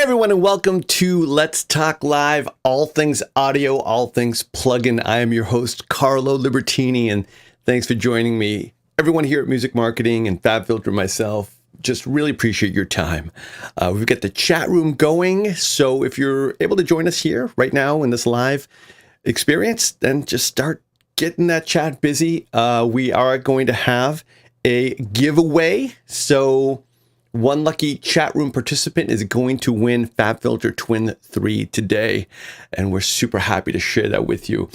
everyone, and welcome to Let's Talk Live, all things audio, all things plugin. I am your host, Carlo Libertini, and thanks for joining me. Everyone here at Music Marketing and FabFilter, myself, just really appreciate your time. We've got the chat room going, so if you're able to join us here right now in this live experience, then just start getting that chat busy. We are going to have a giveaway, so one lucky chat room participant is going to win FabFilter TWIN 3 today, and we're super happy to share that with you.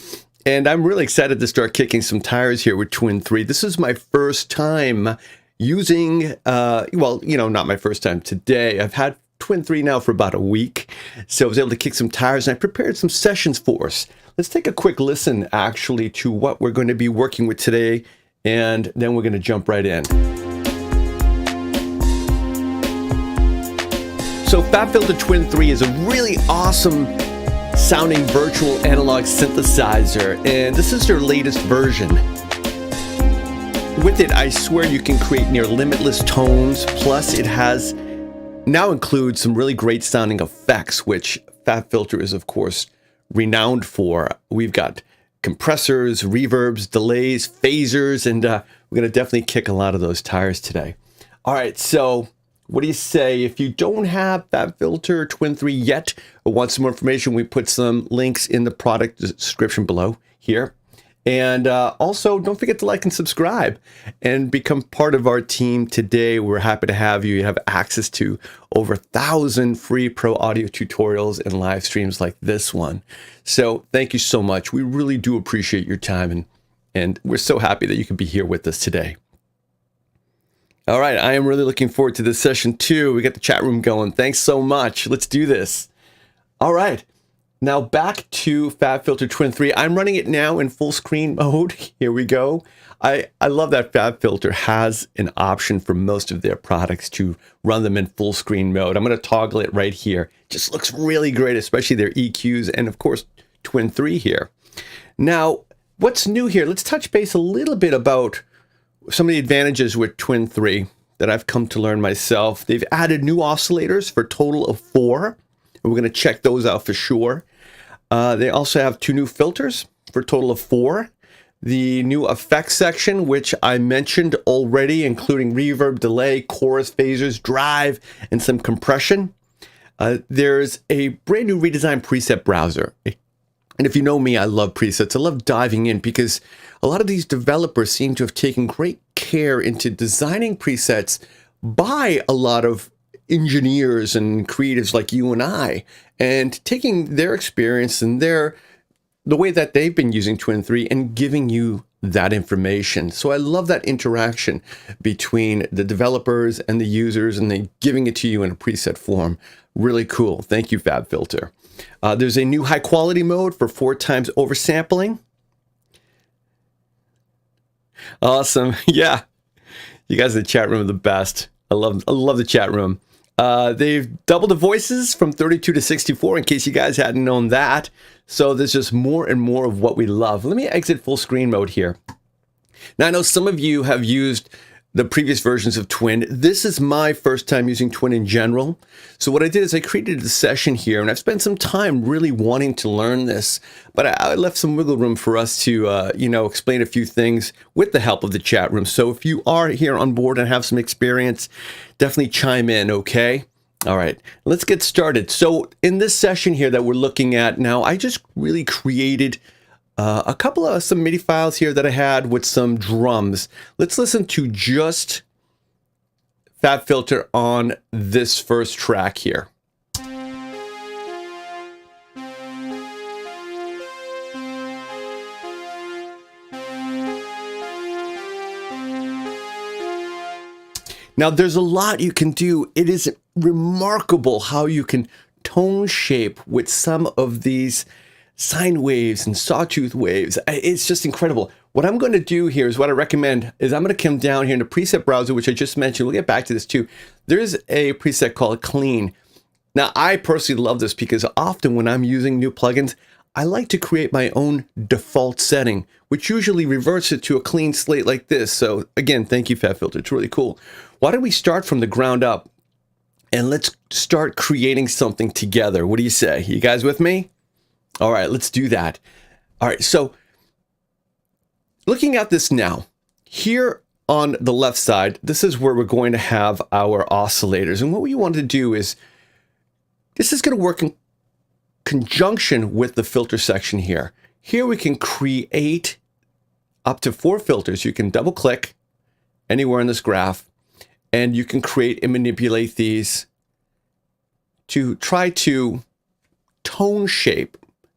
And I'm really excited to start kicking some tires here with TWIN 3. This is my first time using, well, you know, not my first time today. I've had TWIN 3 now for about a week, so I was able to kick some tires, and I prepared some sessions for us. Let's take a quick listen, actually, to what we're going to be working with today, and then we're going to jump right in. So FabFilter TWIN 3 is a really awesome sounding virtual analog synthesizer, and this is their latest version. With it, I swear you can create near limitless tones, plus it has now includes some really great sounding effects, which FabFilter is, of course, renowned for. We've got compressors, reverbs, delays, phasers, and we're going to definitely kick a lot of those tires today. All right, so what do you say? If you don't have FabFilter TWIN 3 yet or want some more information, we put some links in the product description below here. And also, don't forget to like and subscribe and become part of our team today. We're happy to have you. You have access to over 1,000 free pro audio tutorials and live streams like this one. So thank you so much. We really do appreciate your time, and we're so happy that you can be here with us today. All right, I am really looking forward to this session too. We got the chat room going. Thanks so much. Let's do this. All right, now back to FabFilter TWIN 3. I'm running it now in full screen mode. Here we go. I love that FabFilter has an option for most of their products to run them in full screen mode. I'm going to toggle it right here. Just looks really great, especially their EQs and of course TWIN 3 here. Now, what's new here? Let's touch base a little bit about some of the advantages with TWIN 3 that I've come to learn myself. They've added new oscillators for a total of 4, and we're going to check those out for sure. They also have 2 new filters for a total of 4. The new effects section, which I mentioned already, including reverb, delay, chorus, phasers, drive, and some compression. There's a brand new redesigned preset browser. And if you know me, I love presets. I love diving in because a lot of these developers seem to have taken great care into designing presets by a lot of engineers and creatives like you and I, and taking their experience and the way that they've been using TWIN 3 and giving you that information. So I love that interaction between the developers and the users, and they giving it to you in a preset form. Really cool. Thank you, FabFilter. There's a new high quality mode for 4 times oversampling. Awesome. Yeah. You guys in the chat room are the best. I love the chat room. They've doubled the voices from 32 to 64 in case you guys hadn't known that. So there's just more and more of what we love. Let me exit full screen mode here. Now I know some of you have used the previous versions of TWIN. This is my first time using TWIN in general. So what I did is I created a session here, and I've spent some time really wanting to learn this, but I left some wiggle room for us to, you know, explain a few things with the help of the chat room. So if you are here on board and have some experience, definitely chime in, okay? All right, let's get started. So in this session here that we're looking at now, I just really created a couple of some MIDI files here that I had with some drums. Let's listen to just FabFilter on this first track here. Now there's a lot you can do. It is remarkable how you can tone shape with some of these sine waves and sawtooth waves. It's just incredible. What I'm going to do here is what I recommend is I'm going to come down here in the preset browser, which I just mentioned. We'll get back to this too. There's a preset called Clean. Now, I personally love this because often when I'm using new plugins, I like to create my own default setting, which usually reverts it to a clean slate like this. So again, thank you, FabFilter. It's really cool. Why don't we start from the ground up? and let's start creating something together. What do you say? You guys with me? All right, let's do that. All right, so looking at this now, here on the left side, this is where we're going to have our oscillators. And what we want to do is, this is going to work in conjunction with the filter section here. Here we can create up to 4 filters. You can double click anywhere in this graph, and you can create and manipulate these to try to tone shape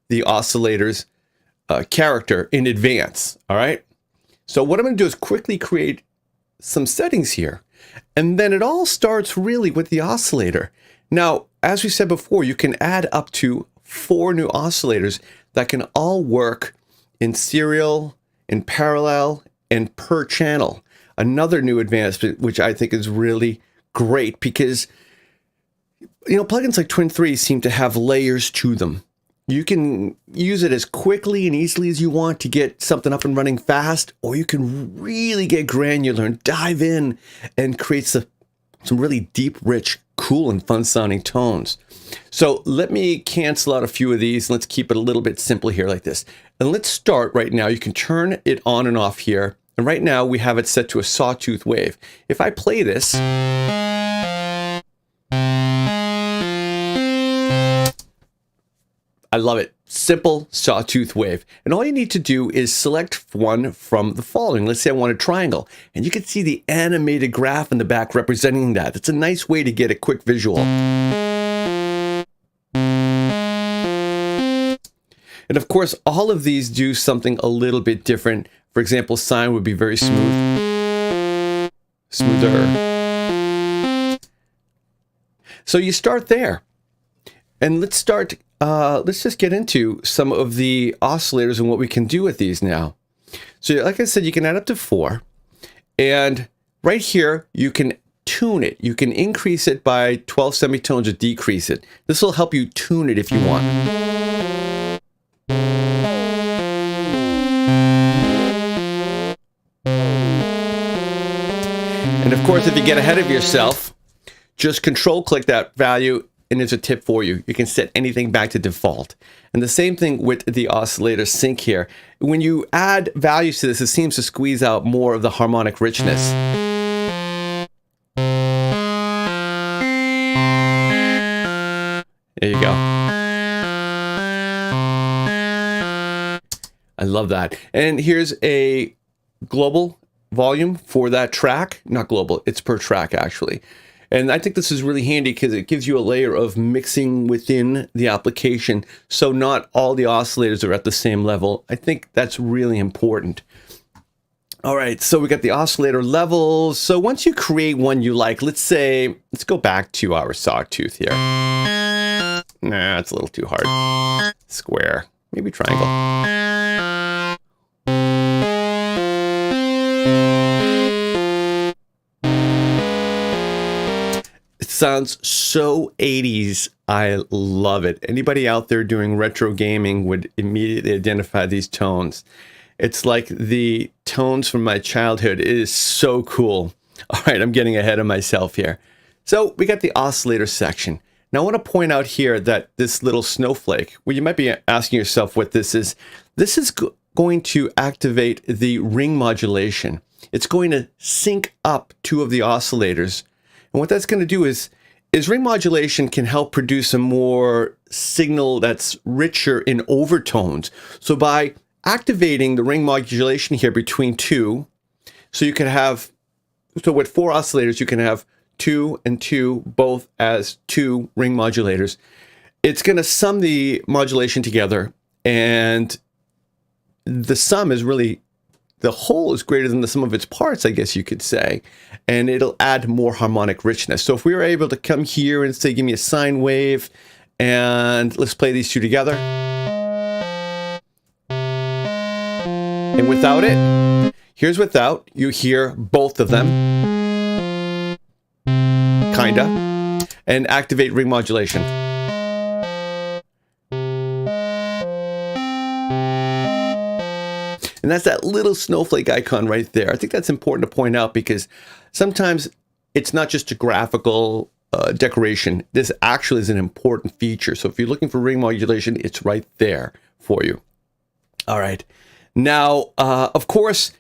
the oscillator's character in advance. All right. So what I'm going to do is quickly create some settings here, and then it all starts really with the oscillator. Now, as we said before, you can add up to 4 new oscillators that can all work in serial, in parallel, and per channel. Another new advancement, which I think is really great, because plugins like Twin 3 seem to have layers to them. You can use it as quickly and easily as you want to get something up and running fast, or you can really get granular and dive in and create some really deep, rich, cool, and fun sounding tones. So let me cancel out a few of these. Let's keep it a little bit simple here like this. And let's start right now. You can turn it on and off here. And right now we have it set to a sawtooth wave. If I play this, I love it. Simple sawtooth wave. And all you need to do is select one from the following. Let's say I want a triangle. And you can see the animated graph in the back representing that. It's a nice way to get a quick visual. And of course, all of these do something a little bit different. For example, sine would be very smooth, smoother. So you start there. And let's start, let's just get into some of the oscillators and what we can do with these now. So like I said, you can add up to 4. And right here, you can tune it. You can increase it by 12 semitones or decrease it. This will help you tune it if you want. And of course, if you get ahead of yourself, just control click that value, and there's a tip for you. You can set anything back to default. And the same thing with the oscillator sync here. When you add values to this, it seems to squeeze out more of the harmonic richness. There you go. I love that. And here's a global volume for that track. Not global, it's per track actually. And I think this is really handy because it gives you a layer of mixing within the application, so not all the oscillators are at the same level. I think that's really important. All right, so we got the oscillator levels. So once you create one you like, let's go back to our sawtooth here. Nah, it's a little too hard. Square, maybe triangle. It sounds so 80s. I love it. Anybody out there doing retro gaming would immediately identify these tones. It's like the tones from my childhood. It is so cool. All right, I'm getting ahead of myself here. So we got the oscillator section. Now I want to point out here that this little snowflake, well, you might be asking yourself what this is. This is going to activate the ring modulation. It's going to sync up 2 of the oscillators. And what that's going to do is ring modulation can help produce a more signal that's richer in overtones. So by activating the ring modulation here between 2, so you can have, so with 4 oscillators, you can have 2 and 2 both as 2 ring modulators. It's going to sum the modulation together, and the sum is really, the whole is greater than the sum of its parts, I guess you could say, and it'll add more harmonic richness. So if we were able to come here and say, give me a sine wave, and let's play these 2 together. And without it, here's without, you hear both of them. Kinda, and activate ring modulation. And that's that little snowflake icon right there. I think that's important to point out because sometimes it's not just a graphical decoration. This actually is an important feature. So if you're looking for ring modulation, it's right there for you. All right. Now, of course,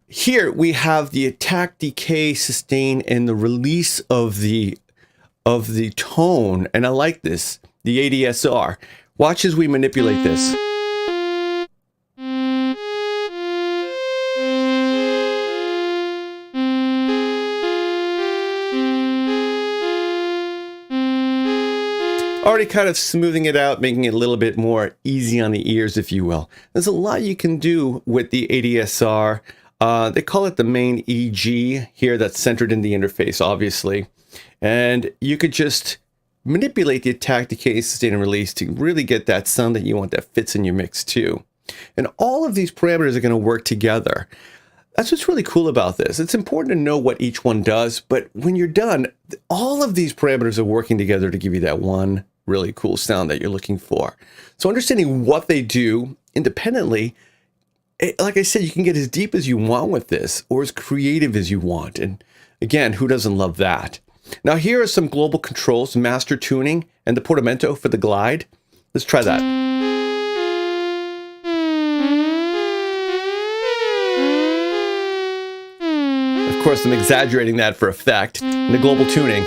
here we have the attack, decay, sustain, and the release of the tone. And I like this, the ADSR. Watch as we manipulate this. Already kind of smoothing it out, making it a little bit more easy on the ears, if you will. There's a lot you can do with the ADSR. They call it the main EG here, that's centered in the interface, obviously. And you could just manipulate the attack, decay, sustain, and release to really get that sound that you want that fits in your mix too. And all of these parameters are going to work together. That's what's really cool about this. It's important to know what each one does, but when you're done, all of these parameters are working together to give you that one really cool sound that you're looking for. So understanding what they do independently, like I said, you can get as deep as you want with this, or as creative as you want. And again, who doesn't love that? Now here are some global controls, master tuning, and the portamento for the glide. Let's try that. Of course, I'm exaggerating that for effect. And the global tuning.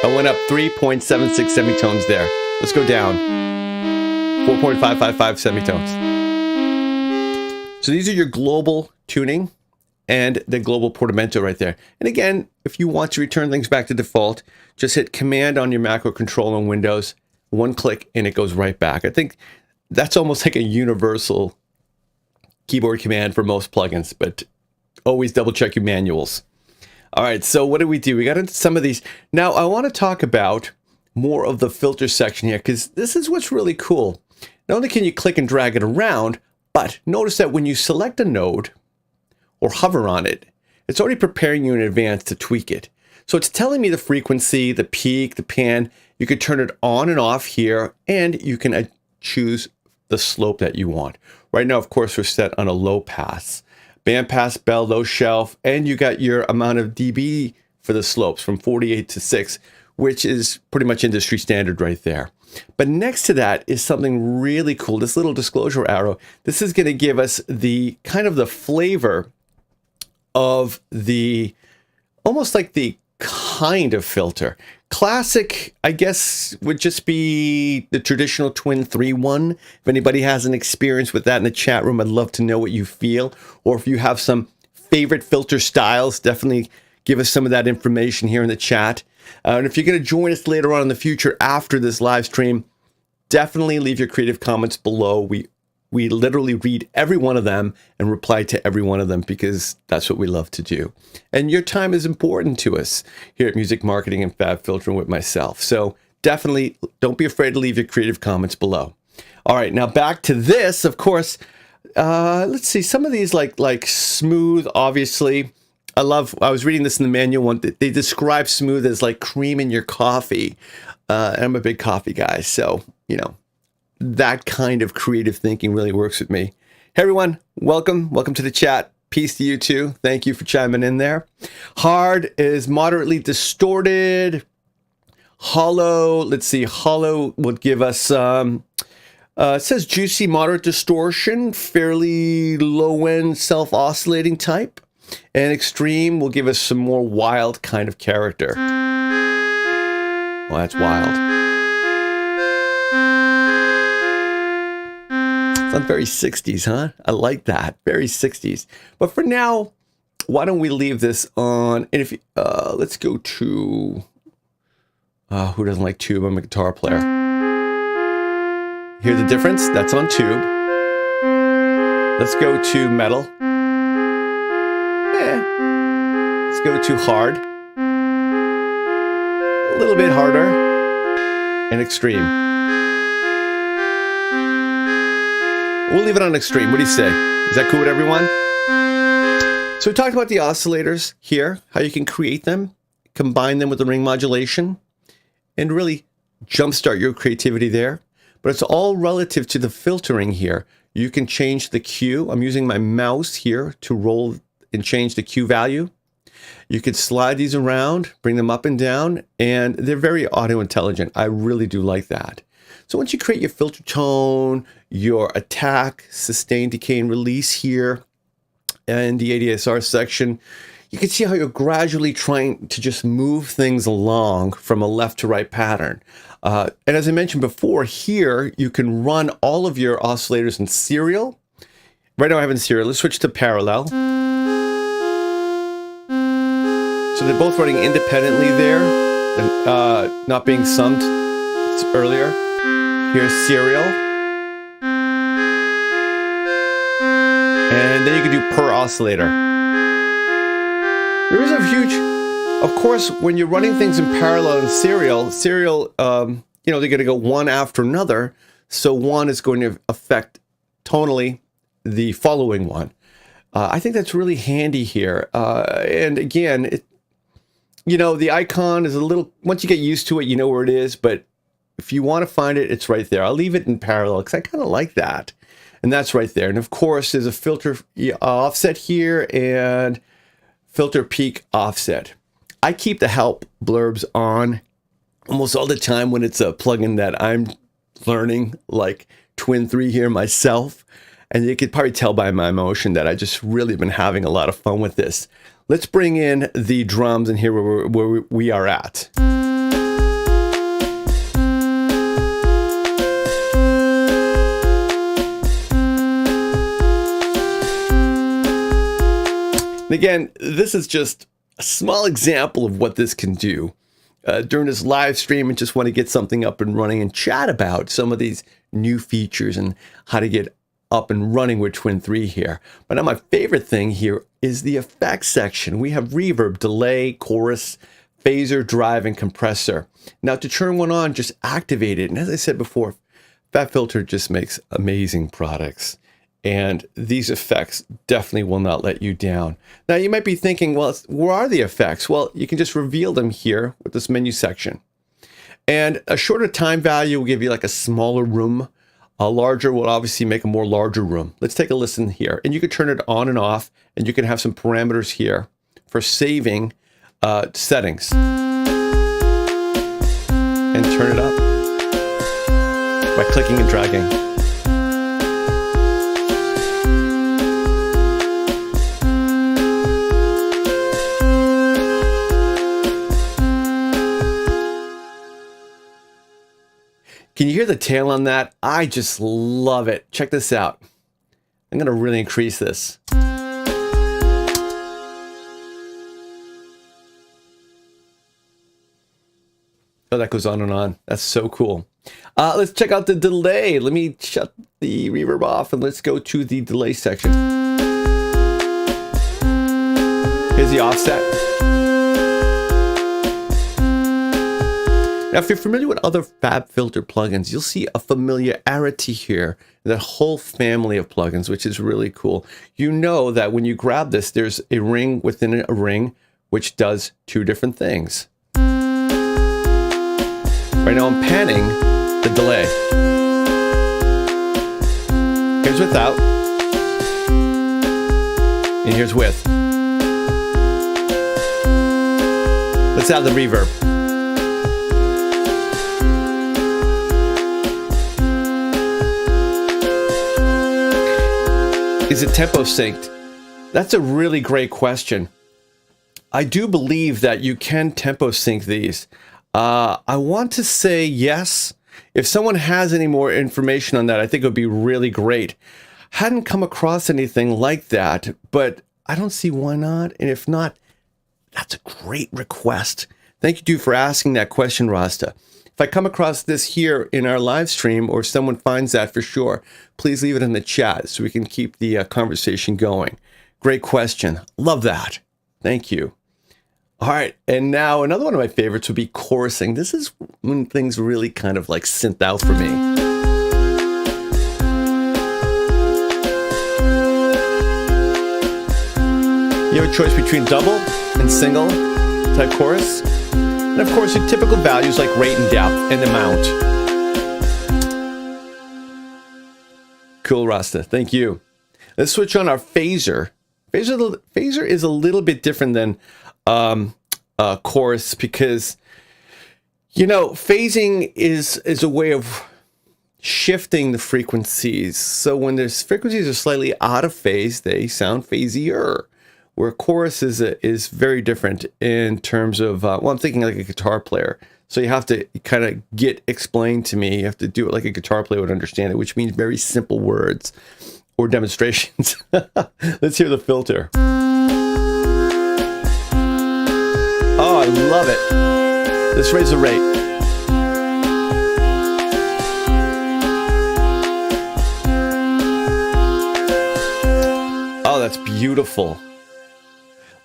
I went up 3.76 semitones there. Let's go down. 4.555 semitones. So these are your global tuning and the global portamento right there. And again, if you want to return things back to default, just hit Command on your macro control on Windows, one click, and it goes right back. I think that's almost like a universal keyboard command for most plugins, but always double check your manuals. All right, so what do? We got into some of these. Now I want to talk about more of the filter section here, because this is what's really cool. Not only can you click and drag it around, but notice that when you select a node or hover on it, it's already preparing you in advance to tweak it. So it's telling me the frequency, the peak, the pan. You could turn it on and off here, and you can choose the slope that you want. Right now, of course, we're set on a low pass. Band pass, bell, low shelf, and you got your amount of dB for the slopes from 48 to 6, which is pretty much industry standard right there. But next to that is something really cool, this little disclosure arrow. This is going to give us the kind of the flavor of the, almost like the kind of filter. Classic, I guess, would just be the traditional Twin 3-1. If anybody has an experience with that in the chat room, I'd love to know what you feel. Or if you have some favorite filter styles, definitely give us some of that information here in the chat. And if you're going to join us later on in the future after this live stream, definitely leave your creative comments below. We literally read every one of them and reply to every one of them, because that's what we love to do. And your time is important to us here at Music Marketing and FabFilter with myself. So definitely don't be afraid to leave your creative comments below. All right, now back to this, of course. Let's see, some of these like smooth, obviously. I was reading this in the manual one. They describe smooth as like cream in your coffee. And I'm a big coffee guy, so, you know, that kind of creative thinking really works with me. Hey everyone, welcome to the chat. Peace to you too. Thank you for chiming in there. Hard is moderately distorted. Hollow, let's see, hollow would give us, it says juicy, moderate distortion, fairly low end self-oscillating type. And extreme will give us some more wild kind of character. Well, that's wild. Sounds very 60s, huh? I like that. Very 60s. But for now, why don't we leave this on? And if let's go to who doesn't like tube? I'm a guitar player. Hear the difference? That's on tube. Let's go to metal. Let's go to hard. A little bit harder. And extreme. We'll leave it on extreme. What do you say? Is that cool with everyone? So we talked about the oscillators here, how you can create them, combine them with the ring modulation, and really jumpstart your creativity there. But it's all relative to the filtering here. You can change the Q. I'm using my mouse here to roll and change the Q value. You could slide these around, bring them up and down, and they're very audio intelligent. I really do like that. So once you create your filter tone, your attack, sustain, decay, and release here, and the ADSR section, you can see how you're gradually trying to just move things along from a left to right pattern. And as I mentioned before, here you can run all of your oscillators in serial. Right now I have it in serial. Let's switch to parallel. So they're both running independently there, and not being summed earlier. Here's serial. And then you can do per oscillator. There is a huge, of course, when you're running things in parallel and serial, you know, they're going to go one after another. So one is going to affect tonally the following one. I think that's really handy here. And again, you know, the icon is a little, once you get used to it, you know where it is, but if you want to find it, it's right there. I'll leave it in parallel because I kind of like that. And that's right there. And of course, there's a filter offset here and filter peak offset. I keep the help blurbs on almost all the time when it's a plugin that I'm learning, like Twin 3 here myself. And you could probably tell by my emotion that I just really been having a lot of fun with this. Let's bring in the drums and hear where we are at. And again, this is just a small example of what this can do. During this live stream, I just want to get something up and running and chat about some of these new features and how to get up and running with Twin 3 here. But now my favorite thing here is the effects section. We have reverb, delay, chorus, phaser, drive, and compressor. Now to turn one on, just activate it. And as I said before, FabFilter just makes amazing products. And these effects definitely will not let you down. Now you might be thinking, well, where are the effects? Well, you can just reveal them here with this menu section. And a shorter time value will give you like a smaller room. A larger will obviously make a more larger room. Let's take a listen here. And you can turn it on and off, and you can have some parameters here for saving settings. And turn it up by clicking and dragging. Can you hear the tail on that? I just love it. Check this out. I'm gonna really increase this. Oh, that goes on and on. That's so cool. Let's check out the delay. Let me shut the reverb off and let's go to the delay section. Here's the offset. Now, if you're familiar with other FabFilter plugins, you'll see a familiarity here in that whole family of plugins, which is really cool. You know that when you grab this, there's a ring within a ring, which does two different things. Right now I'm panning the delay. Here's without, and here's with. Let's add the reverb. Is it tempo synced? That's a really great question. I do believe that you can tempo sync these. I want to say yes. If someone has any more information on that, I think it would be really great. Hadn't come across anything like that, but I don't see why not. And if not, that's a great request. Thank you, dude, for asking that question, Rasta. If I come across this here in our live stream or someone finds that for sure, please leave it in the chat so we can keep the conversation going. Great question. Love that. Thank you. All right. And now another one of my favorites would be chorusing. This is when things really kind of like synth out for me. You have a choice between double and single type chorus. And of course, your typical values like rate and depth and amount. Cool, Rasta. Thank you. Let's switch on our phaser. Phaser is a little bit different than chorus because, you know, phasing is a way of shifting the frequencies. So when there's frequencies are slightly out of phase, they sound phasier. Where chorus is very different in terms of, well, I'm thinking like a guitar player. So you have to kind of get explained to me. You have to do it like a guitar player would understand it, which means very simple words or demonstrations. Let's hear the filter. Oh, I love it. Let's raise the rate. Oh, that's beautiful.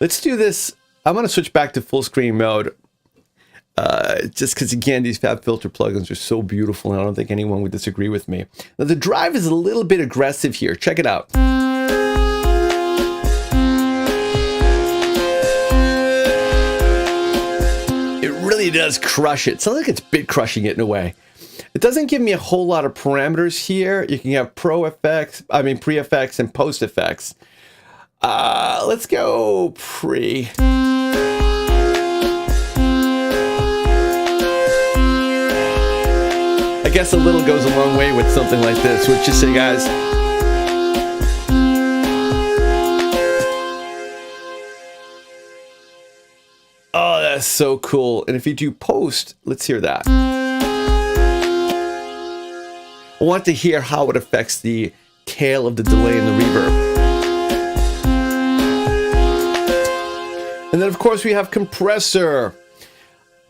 Let's do this. I'm going to switch back to full screen mode. Just because, again, these FabFilter plugins are so beautiful, and I don't think anyone would disagree with me. Now, the drive is a little bit aggressive here. Check it out. It really does crush it. Sounds like it's bit crushing it in a way. It doesn't give me a whole lot of parameters here. You can have pre-effects, and post-effects. Let's go pre. I guess a little goes a long way with something like this. What you say, guys? Oh, that's so cool. And if you do post, let's hear that. I want to hear how it affects the tail of the delay and the reverb. And then, of course, we have compressor.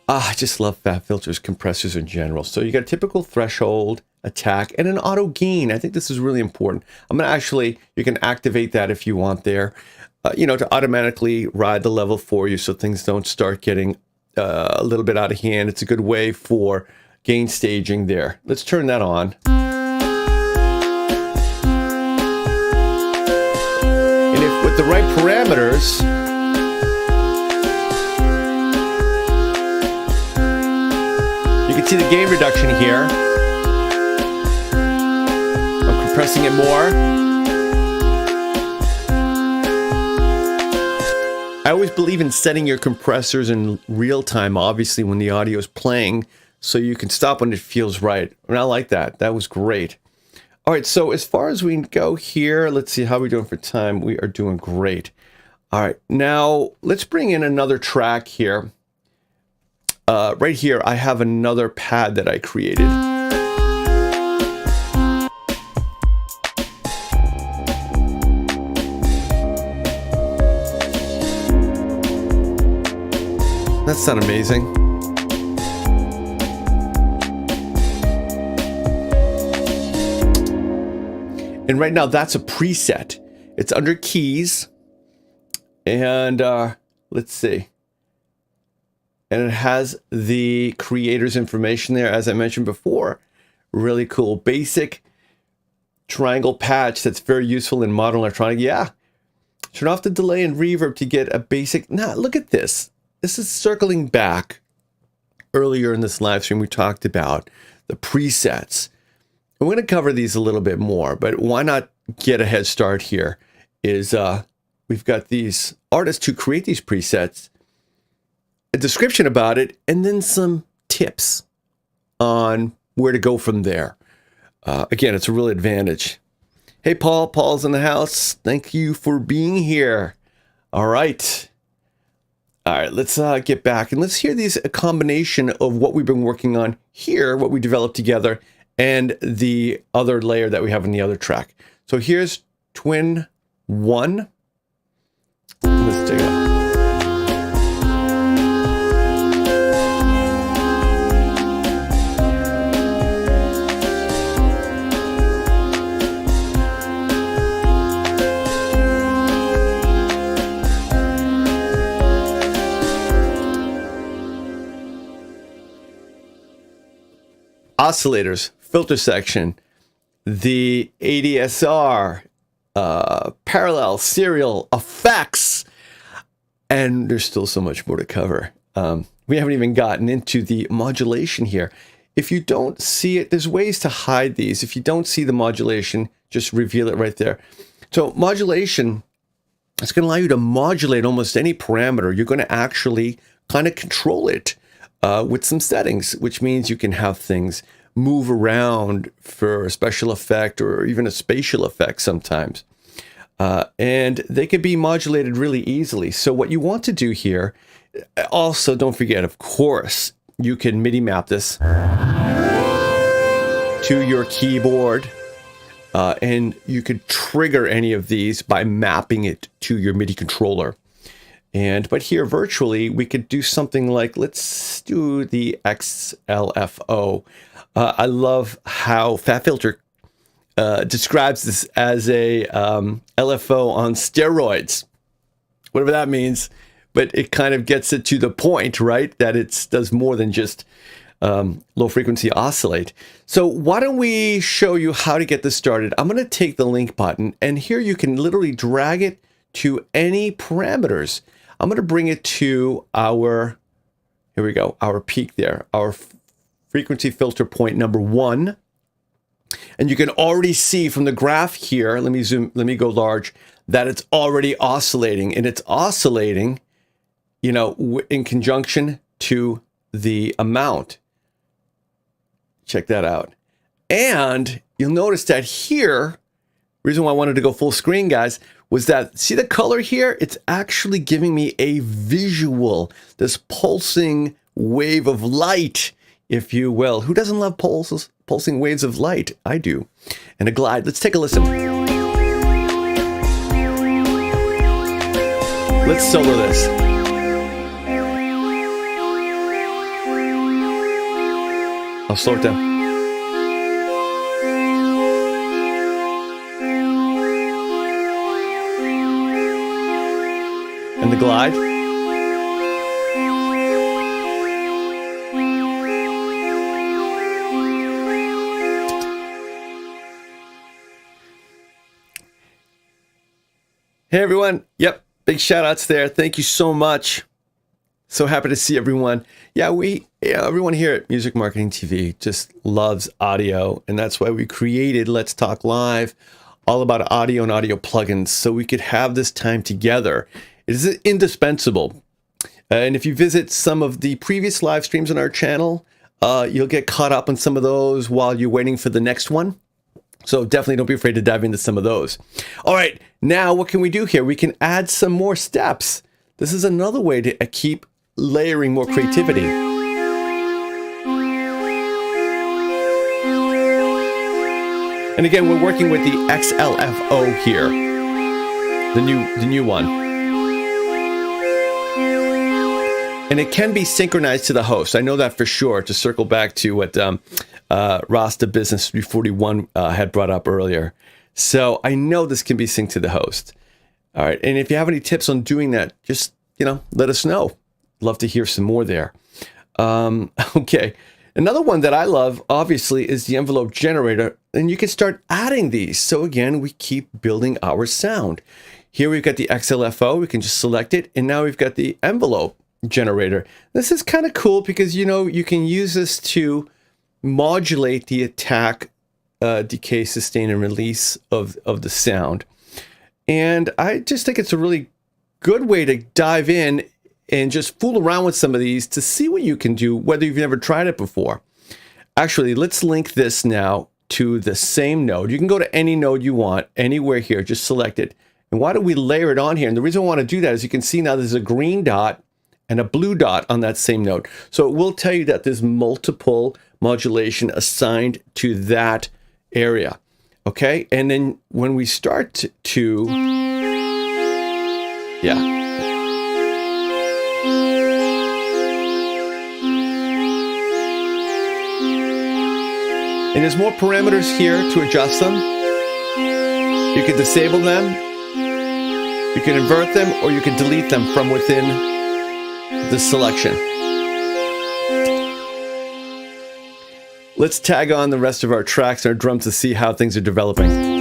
I just love FabFilter's compressors in general. So you got a typical threshold, attack, and an auto gain. I think this is really important. I'm going to actually, you can activate that if you want there, you know, to automatically ride the level for you so things don't start getting a little bit out of hand. It's a good way for gain staging there. Let's turn that on. And if with the right parameters, you can see the gain reduction here. I'm compressing it more. I always believe in setting your compressors in real time, obviously, when the audio is playing, so you can stop when it feels right. And I like that. That was great. All right, so as far as we go here, let's see how we're doing for time. We are doing great. All right, now let's bring in another track here. Right here, I have another pad that I created. That's not amazing. And right now, that's a preset. It's under keys. And let's see. And it has the creator's information there, as I mentioned before. Really cool. Basic triangle patch that's very useful in modern electronic. Yeah. Turn off the delay and reverb to get a basic. Now, look at this. This is circling back. Earlier in this live stream, we talked about the presets. I'm going to cover these a little bit more, but why not get a head start here? We've got these artists who create these presets, a description about it, and then some tips on where to go from there. Again, it's a real advantage. Hey, Paul. Paul's in the house. Thank you for being here. All right. All right, let's get back and let's hear a combination of what we've been working on here, what we developed together, and the other layer that we have in the other track. So here's Twin 1. Let's take it up. Oscillators, filter section, the ADSR, parallel, serial, effects, and there's still so much more to cover. We haven't even gotten into the modulation here. If you don't see it, there's ways to hide these. If you don't see the modulation, just reveal it right there. So modulation, It's going to allow you to modulate almost any parameter. You're going to actually kind of control it with some settings, which means you can have things move around for a special effect or even a spatial effect sometimes. And they can be modulated really easily. So what you want to do here, also don't forget, of course, you can MIDI map this to your keyboard. And you could trigger any of these by mapping it to your MIDI controller. But here virtually, we could do something like, let's do the XLFO. I love how FabFilter describes this as a LFO on steroids, whatever that means. But it kind of gets it to the point, right? That it does more than just low frequency oscillate. So why don't we show you how to get this started? I'm going to take the link button, and here you can literally drag it to any parameters. I'm going to bring it to our, here we go, our peak there, our frequency filter point number 1. And you can already see from the graph here, let me zoom, let me go large, that it's already oscillating, and it's oscillating, you know, in conjunction to the amount. Check that out. And you'll notice that here, reason why I wanted to go full screen, guys, was that, see the color here? It's actually giving me a visual, this pulsing wave of light, if you will. Who doesn't love pulsing waves of light? I do. And a glide. Let's take a listen. Let's solo this. I'll slow it down. And the glide. Hey everyone. Yep, big shout outs there. Thank you so much. So happy to see everyone. Yeah, everyone here at Music Marketing TV just loves audio, and that's why we created Let's Talk Live, all about audio and audio plugins, so we could have this time together. It is indispensable. And if you visit some of the previous live streams on our channel, you'll get caught up on some of those while you're waiting for the next one. So definitely don't be afraid to dive into some of those. All right, now what can we do here? We can add some more steps. This is another way to keep layering more creativity. And again, we're working with the XLFO here, the new one. And it can be synchronized to the host. I know that for sure, to circle back to what Rasta Business 341 had brought up earlier. So I know this can be synced to the host. All right, and if you have any tips on doing that, just, let us know. Love to hear some more there. Okay, another one that I love, obviously, is the envelope generator, and you can start adding these. So again, we keep building our sound. Here we've got the XLFO, we can just select it, and now we've got the envelope generator. This is kind of cool because, you can use this to modulate the attack, decay, sustain, and release of the sound. And I just think it's a really good way to dive in and just fool around with some of these to see what you can do, whether you've never tried it before. Actually, let's link this now to the same node. You can go to any node you want, anywhere here, just select it. And why don't we layer it on here? And the reason I want to do that is you can see now there's a green dot and a blue dot on that same node. So it will tell you that there's multiple modulation assigned to that area. Okay, and then when we start to, yeah. And there's more parameters here to adjust them. You can disable them, you can invert them, or you can delete them from within the selection. Let's tag on the rest of our tracks and our drums to see how things are developing.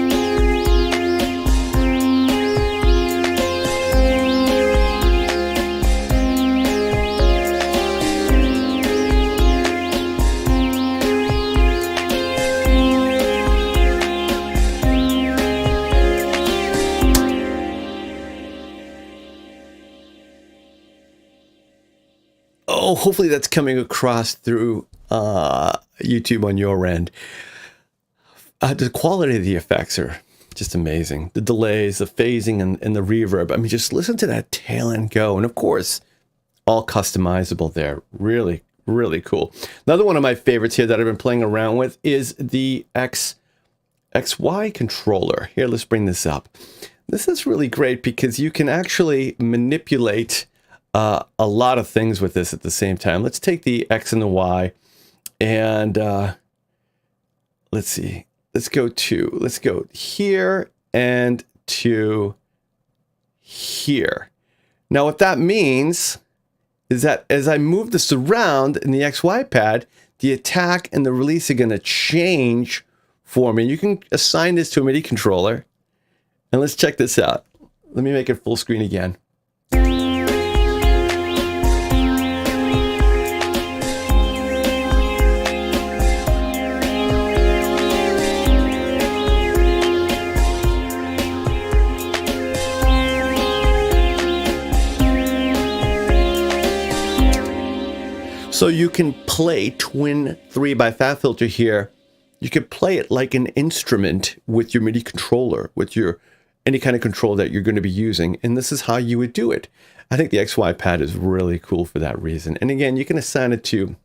Oh, hopefully that's coming across through YouTube on your end. The quality of the effects are just amazing. The delays, the phasing, and the reverb. I mean, just listen to that tail end go. And of course, all customizable there. Really, really cool. Another one of my favorites here that I've been playing around with is the XY controller. Here, let's bring this up. This is really great because you can actually manipulate a lot of things with this at the same time. Let's take the X and the Y, and let's see. Let's go here and to here. Now, what that means is that as I move this around in the XY pad, the attack and the release are going to change for me. You can assign this to a MIDI controller. And let's check this out. Let me make it full screen again. So you can play Twin 3 by FabFilter here. You could play it like an instrument with your MIDI controller, with your any kind of control that you're going to be using. And this is how you would do it. I think the XY pad is really cool for that reason. And again, you can assign it to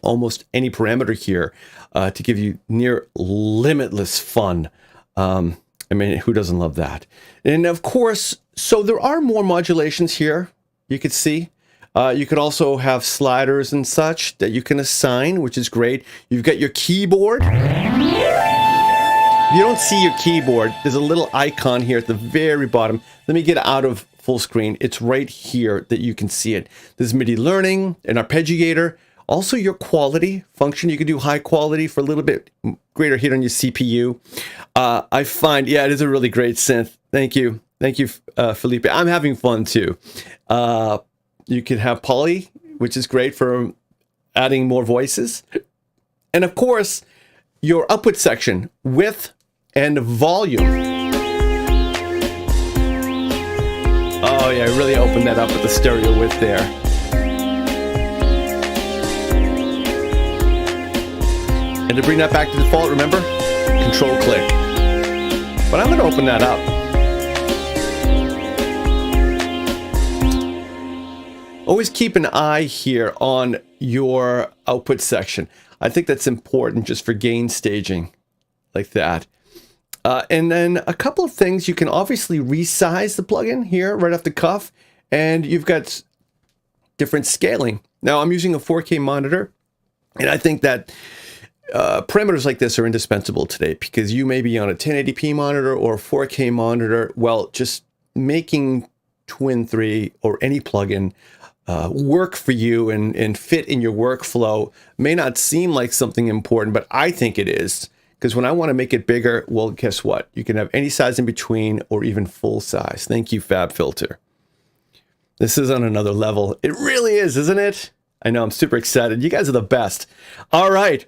almost any parameter here to give you near limitless fun. I mean, who doesn't love that? And of course, so there are more modulations here. You could see. You could also have sliders and such that you can assign, which is great. You've got your keyboard. If you don't see your keyboard, there's a little icon here at the very bottom. Let me get out of full screen. It's right here that you can see it. There's MIDI learning, an arpeggiator, also your quality function. You can do high quality for a little bit greater hit on your CPU. I find, yeah, it is a really great synth. Thank you. Thank you, Felipe. I'm having fun too. You can have poly, which is great for adding more voices. And of course, your output section, width and volume. Oh yeah, I really opened that up with the stereo width there. And to bring that back to default, remember, control click. But I'm going to open that up. Always keep an eye here on your output section. I think that's important just for gain staging like that. And then a couple of things, you can obviously resize the plugin here right off the cuff, and you've got different scaling. Now I'm using a 4K monitor, and I think that parameters like this are indispensable today because you may be on a 1080p monitor or a 4K monitor. Well, just making Twin 3 or any plugin work for you and fit in your workflow may not seem like something important, but I think it is. Because when I want to make it bigger, well, guess what? You can have any size in between or even full size. Thank you, FabFilter. This is on another level. It really is, isn't it? I know, I'm super excited. You guys are the best. All right,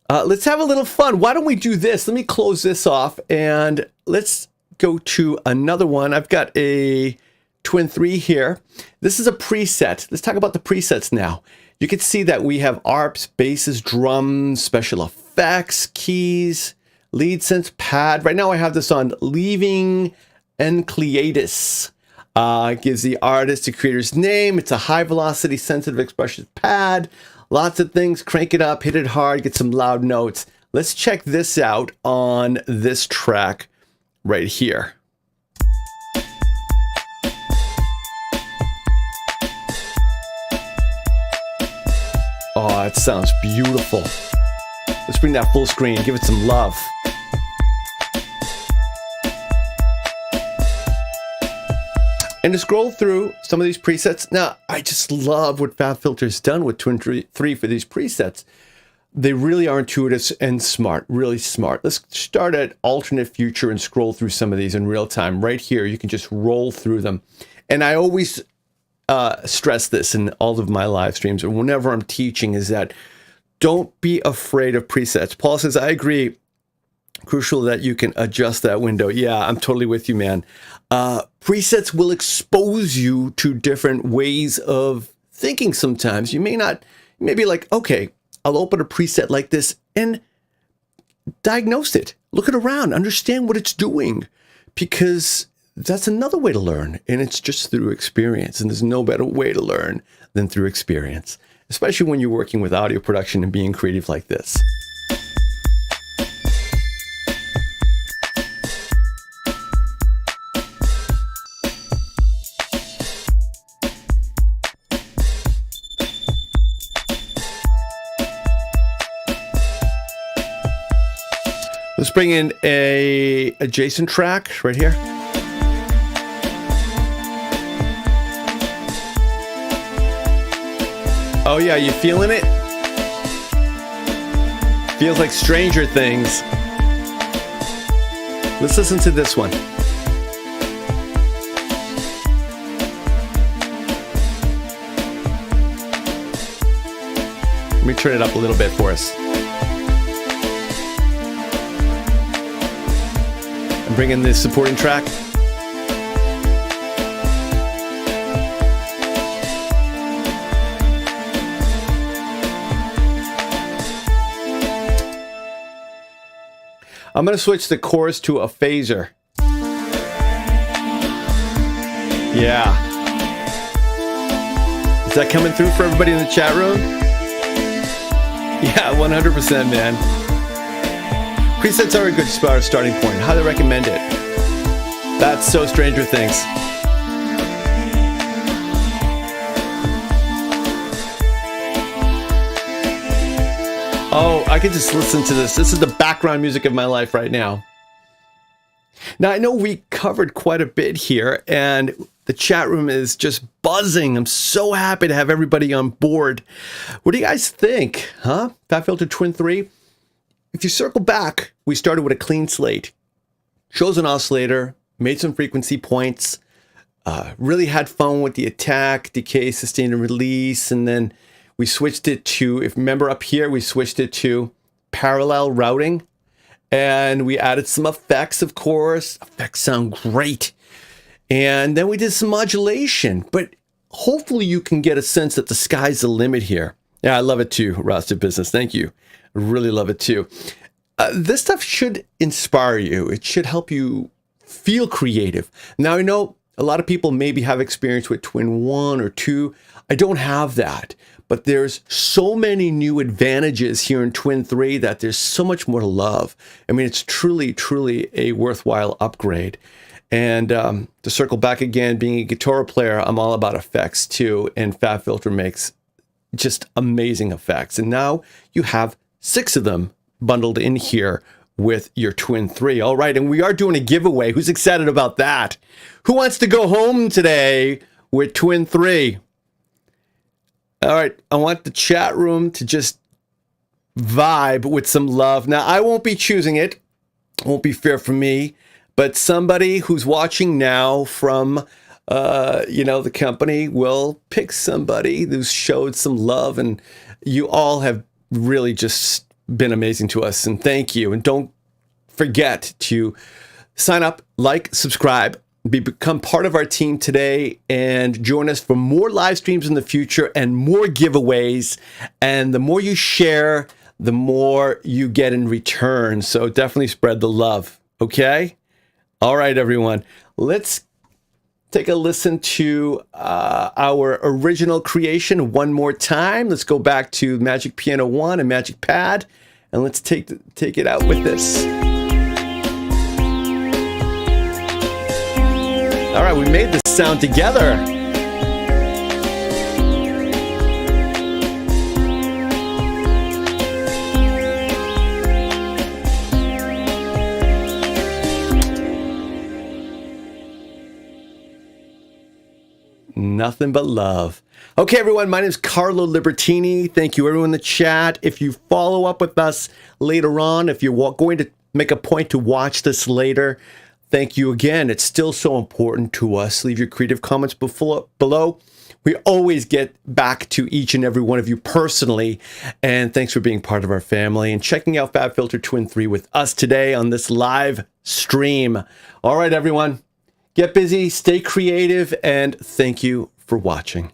let's have a little fun. Why don't we do this? Let me close this off and let's go to another one. I've got a Twin 3 here. This is a preset. Let's talk about the presets now. You can see that we have ARPs, basses, drums, special effects, keys, lead synth, pad. Right now I have this on Leaving Encleatus. It gives the artist, the creator's name. It's a high velocity sensitive expression pad. Lots of things. Crank it up, hit it hard, get some loud notes. Let's check this out on this track right here. Oh, it sounds beautiful. Let's bring that full screen, give it some love. And to scroll through some of these presets, now I just love what FabFilter's done with Twin 3 for these presets. They really are intuitive and smart, really smart. Let's start at alternate future and scroll through some of these in real time. Right here, you can just roll through them. And I always stress this in all of my live streams or whenever I'm teaching is that don't be afraid of presets. Paul says, I agree. Crucial that you can adjust that window. Yeah, I'm totally with you, man. Presets will expose you to different ways of thinking sometimes. You may be like, okay, I'll open a preset like this and diagnose it. Look it around, understand what it's doing, because that's another way to learn, and it's just through experience. And there's no better way to learn than through experience, especially when you're working with audio production and being creative like this. Let's bring in a adjacent track right here. Oh yeah, you feeling it? Feels like Stranger Things. Let's listen to this one. Let me turn it up a little bit for us. And bring in this supporting track. I'm going to switch the chorus to a phaser. Yeah. Is that coming through for everybody in the chat room? Yeah, 100%, man. Presets are a good starting point. Highly recommend it. That's so Stranger Things. Oh, I could just listen to this. This is the background music of my life right now. Now, I know we covered quite a bit here, and the chat room is just buzzing. I'm so happy to have everybody on board. What do you guys think, huh? FabFilter TWIN 3? If you circle back, we started with a clean slate. Chose an oscillator, made some frequency points, really had fun with the attack, decay, sustain, and release, and then we switched it to, if you remember up here, we switched it to parallel routing, and we added some effects, of course. Effects sound great. And then we did some modulation, but hopefully you can get a sense that the sky's the limit here. Yeah, I love it too, Roster Business. Thank you. I really love it too. This stuff should inspire you. It should help you feel creative. Now, I know a lot of people maybe have experience with TWIN 1 or 2. I don't have that, but there's so many new advantages here in TWIN 3 that there's so much more to love. I mean, it's truly, truly a worthwhile upgrade. And to circle back again, being a guitar player, I'm all about effects too, and FabFilter makes just amazing effects. And now you have 6 of them bundled in here with your TWIN 3. All right, and we are doing a giveaway. Who's excited about that? Who wants to go home today with TWIN 3? All right, I want the chat room to just vibe with some love. Now, I won't be choosing it. It won't be fair for me, but somebody who's watching now from the company will pick somebody who's showed some love, and you all have really just been amazing to us, and thank you. And don't forget to sign up, like, subscribe, become part of our team today, and join us for more live streams in the future and more giveaways. And the more you share, the more you get in return. So definitely spread the love. Okay? All right, everyone. Let's take a listen to our original creation one more time. Let's go back to Magic Piano 1 and Magic Pad, and let's take it out with this. All right, we made this sound together. Nothing but love. Okay, everyone, my name is Carlo Libertini. Thank you, everyone in the chat. If you follow up with us later on, if you're going to make a point to watch this later, thank you again. It's still so important to us. Leave your creative comments below. We always get back to each and every one of you personally. And thanks for being part of our family and checking out FabFilter TWIN 3 with us today on this live stream. All right, everyone. Get busy, stay creative, and thank you for watching.